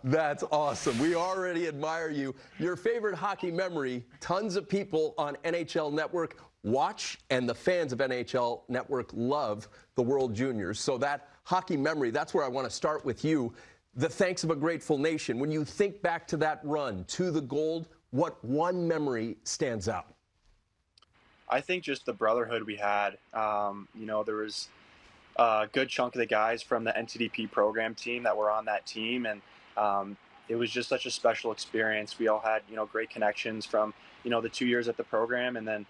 That's awesome. We already admire you. Your favorite hockey memory, tons of people on NHL Network watch, and the fans of NHL Network love the World Juniors. So that hockey memory, that's where I want to start with you. The Thanks of a Grateful Nation. When you think back to that run, to the gold, what one memory stands out? I think just the brotherhood we had. There was a good chunk of the guys from the NTDP program team that were on that team, and it was just such a special experience. We all had, great connections from, the 2 years at the program, and then,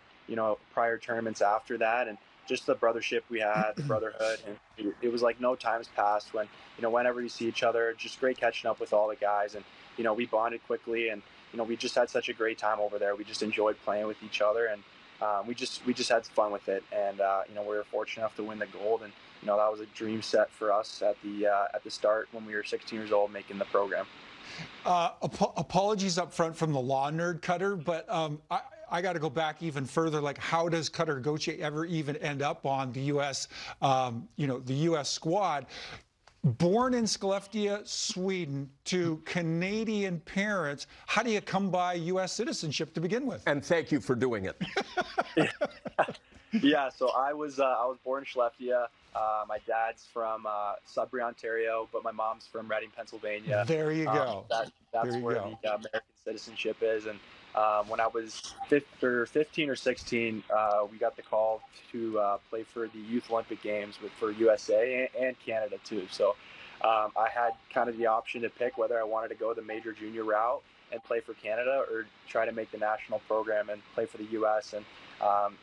prior tournaments after that, and just the brothership we had, the brotherhood, and it was like no times passed when, whenever you see each other, just great catching up with all the guys, and, we bonded quickly, and, we just had such a great time over there. We just enjoyed playing with each other, and we just had fun with it, and we were fortunate enough to win the gold, and that was a dream set for us at the start when we were 16 years old making the program. Apologies up front from the law nerd, Cutter, but I got to go back even further. Like, how does Cutter Gauthier ever even end up on the U.S. The U.S. squad? Born in Skellefteå, Sweden, to Canadian parents, how do you come by U.S. citizenship to begin with? And thank you for doing it. Yeah, so I was born in Skellefteå. My dad's from Sudbury, Ontario, but my mom's from Reading, Pennsylvania. There you go. That's where the American citizenship is. And when I was 15 or 16, we got the call to play for the Youth Olympic Games for USA and Canada too. So I had kind of the option to pick whether I wanted to go the major junior route and play for Canada or try to make the national program and play for the U.S. And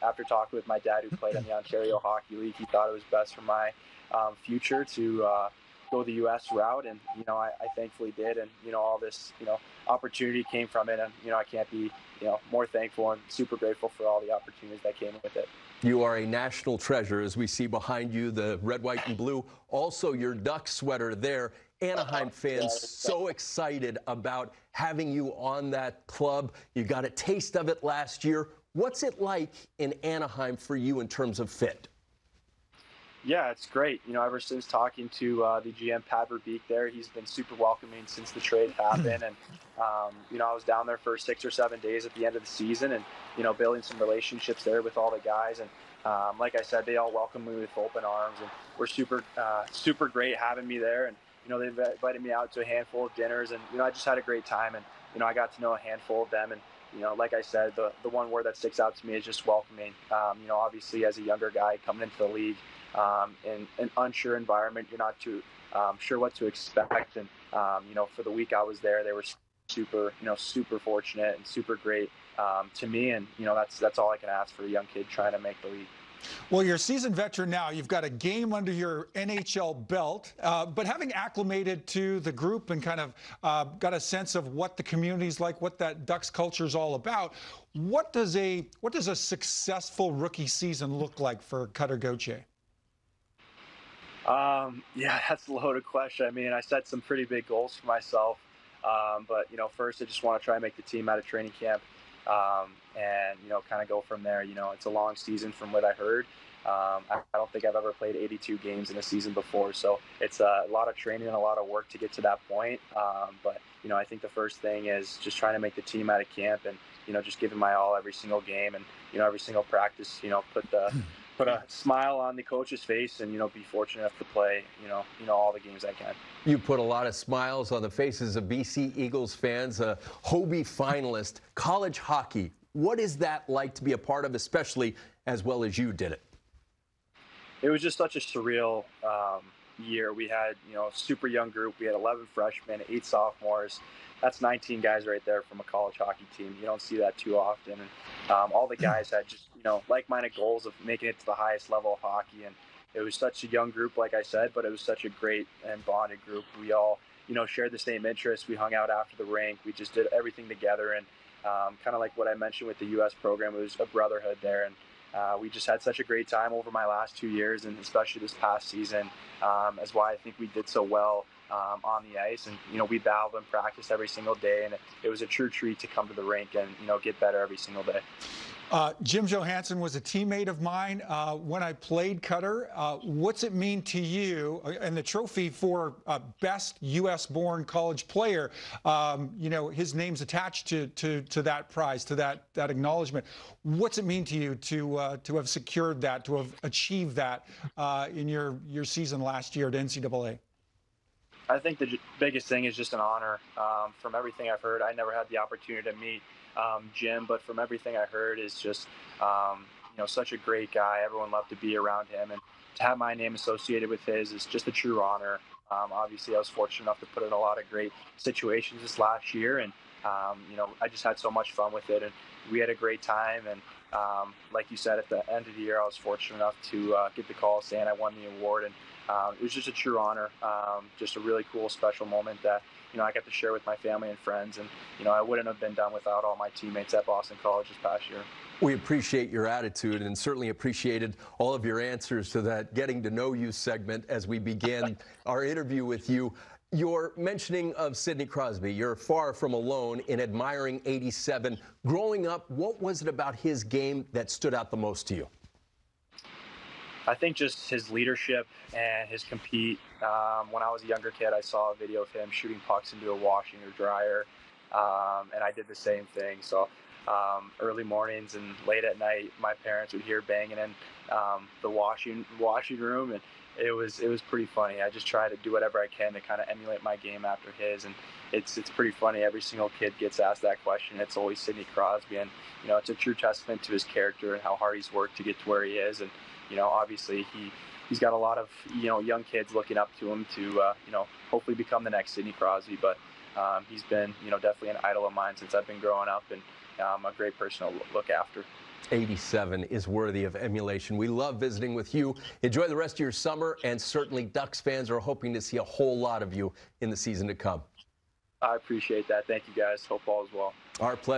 after talking with my dad, who played in the Ontario Hockey League, he thought it was best for my future to go the U.S. route, and I thankfully did, and all this opportunity came from it, and I can't be more thankful and super grateful for all the opportunities that came with it. You are a national treasure, as we see behind you, the red, white, and blue. Also, your Duck sweater there. Anaheim fans so excited about having you on that club. You got a taste of it last year. What's it like in Anaheim for you in terms of fit? Yeah, it's great. Ever since talking to the GM, Pat Verbeek there, he's been super welcoming since the trade happened. And, I was down there for 6 or 7 days at the end of the season and, building some relationships there with all the guys. And like I said, they all welcomed me with open arms and were super great having me there. And, they invited me out to a handful of dinners, and, I just had a great time. And, I got to know a handful of them. And, like I said, the one word that sticks out to me is just welcoming. Obviously as a younger guy coming into the league, in an unsure environment, you're not too sure what to expect. And, for the week I was there, they were super fortunate and super great to me. And, that's all I can ask for a young kid trying to make the league. Well, you're a seasoned veteran now. You've got a game under your NHL belt, but having acclimated to the group and kind of got a sense of what the community's like, what that Ducks culture is all about, what does a successful rookie season look like for Cutter Gauthier? Yeah, that's a loaded question. I mean, I set some pretty big goals for myself, but first I just want to try and make the team out of training camp. And kind of go from there. It's a long season from what I heard. I don't think I've ever played 82 games in a season before, so it's a lot of training and a lot of work to get to that point. But I think the first thing is just trying to make the team out of camp and just giving my all every single game and every single practice. Put a smile on the coach's face and be fortunate enough to play all the games I can. You put a lot of smiles on the faces of BC Eagles fans. A Hobie Finalist, college hockey. What is that like to be a part of, especially as well as you did it? It was just such a surreal year. We had a super young group. We had 11 freshmen, 8 sophomores. That's 19 guys right there from a college hockey team. You don't see that too often. And all the guys had just like-minded goals of making it to the highest level of hockey. And it was such a young group, like I said, but it was such a great and bonded group. We all shared the same interests. We hung out after the rink. We just did everything together. And kind of like what I mentioned with the U.S. program, it was a brotherhood there. And we just had such a great time over my last 2 years, and especially this past season, is why I think we did so well on the ice. And, we battled and practiced every single day, and it was a true treat to come to the rink and, get better every single day. Jim Johansson was a teammate of mine when I played Cutter. What's it mean to you? And the trophy for best U.S.-born college player, you know, his name's attached to that prize, to that acknowledgement. What's it mean to you to have secured that, to have achieved that in your season last year at NCAA? I think the biggest thing is just an honor. From everything I've heard, I never had the opportunity to meet Jim, but from everything I heard, is just you know, such a great guy. Everyone loved to be around him, and to have my name associated with his is just a true honor. Obviously, I was fortunate enough to put in a lot of great situations this last year, and you know, I just had so much fun with it, and we had a great time. And like you said, at the end of the year, I was fortunate enough to get the call saying I won the award, and it was just a true honor, just a really cool, special moment that, you know, I got to share with my family and friends. And, you know, I wouldn't have been done without all my teammates at Boston College this past year. We appreciate your attitude and certainly appreciated all of your answers to that getting to know you segment as we began our interview with you. Your mentioning of Sidney Crosby, you're far from alone in admiring 87. Growing up, what was it about his game that stood out the most to you? I think just his leadership and his compete. When I was a younger kid, I saw a video of him shooting pucks into a washing or dryer, and I did the same thing. So early mornings and late at night, my parents would hear banging in the washing room, and it was pretty funny. I just try to do whatever I can to kind of emulate my game after his, and it's pretty funny. Every single kid gets asked that question. It's always Sidney Crosby, and you know, it's a true testament to his character and how hard he's worked to get to where he is. And you know, obviously he's got a lot of, you know, young kids looking up to him to you know, hopefully become the next Sidney Crosby. But he's been, you know, definitely an idol of mine since I've been growing up, and a great person to look after. 87 is worthy of emulation. We love visiting with you. Enjoy the rest of your summer, and certainly Ducks fans are hoping to see a whole lot of you in the season to come. I appreciate that. Thank you, guys. Hope all is well. Our pleasure.